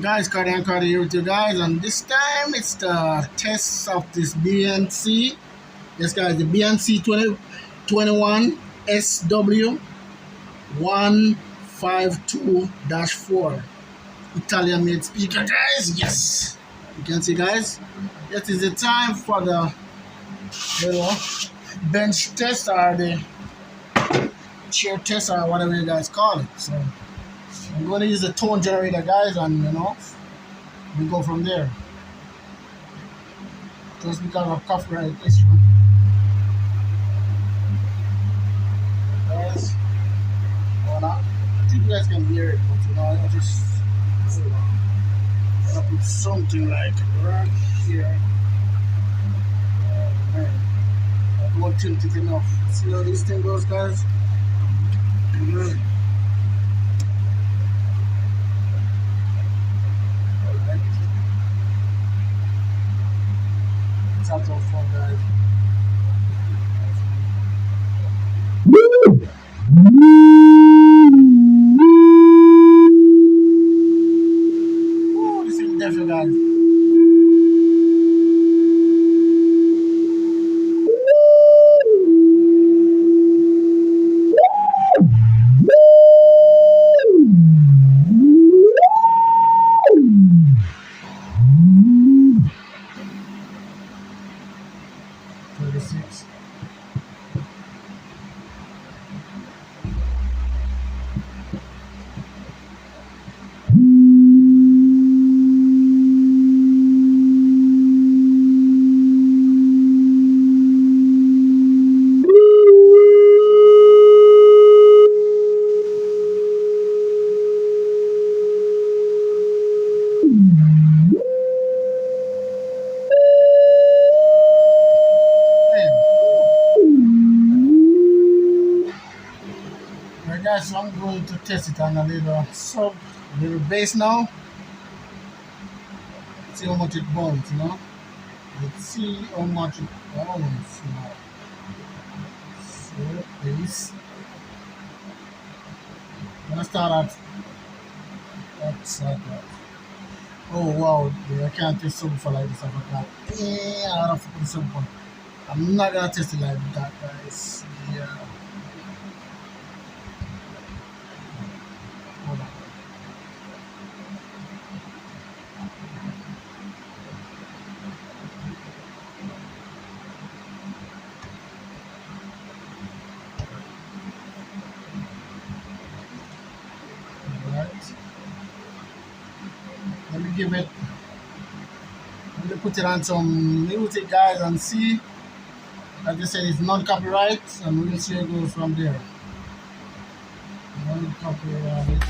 Guys, Cardi and Cardi here with you guys, and this time it's the test of this BNC. Yes, guys, the BNC 2021 SW 152-4 Italian made speaker, guys. Yes, you can see, guys, it is the time for the bench test or the chair test or whatever you guys call it. So I'm going to use the tone generator, guys, and we go from there. Just because of copyright issue. Guys, I think you guys can hear it, but I just put something like right here. Man, I don't tilt it enough. See how this thing goes, guys? Man. Alright. It's out of fun, guys. Oh, this is definitely, guys. Six. Guys, so I'm going to test it on a little bass now. See how much it bounces, Let's see how much it bounces now. So bass. I'm gonna start at that's like that. Oh wow, yeah, I can't test subwoofer like this. I forgot. Yeah, I have to put subwoofer. I'm not gonna test it like that, guys. Yeah. Hold on. Alright. Let me give it. Let me put it on some music, guys, and see. Like I said, it's non-copyright, and we'll see how it goes from there. Non-copyright.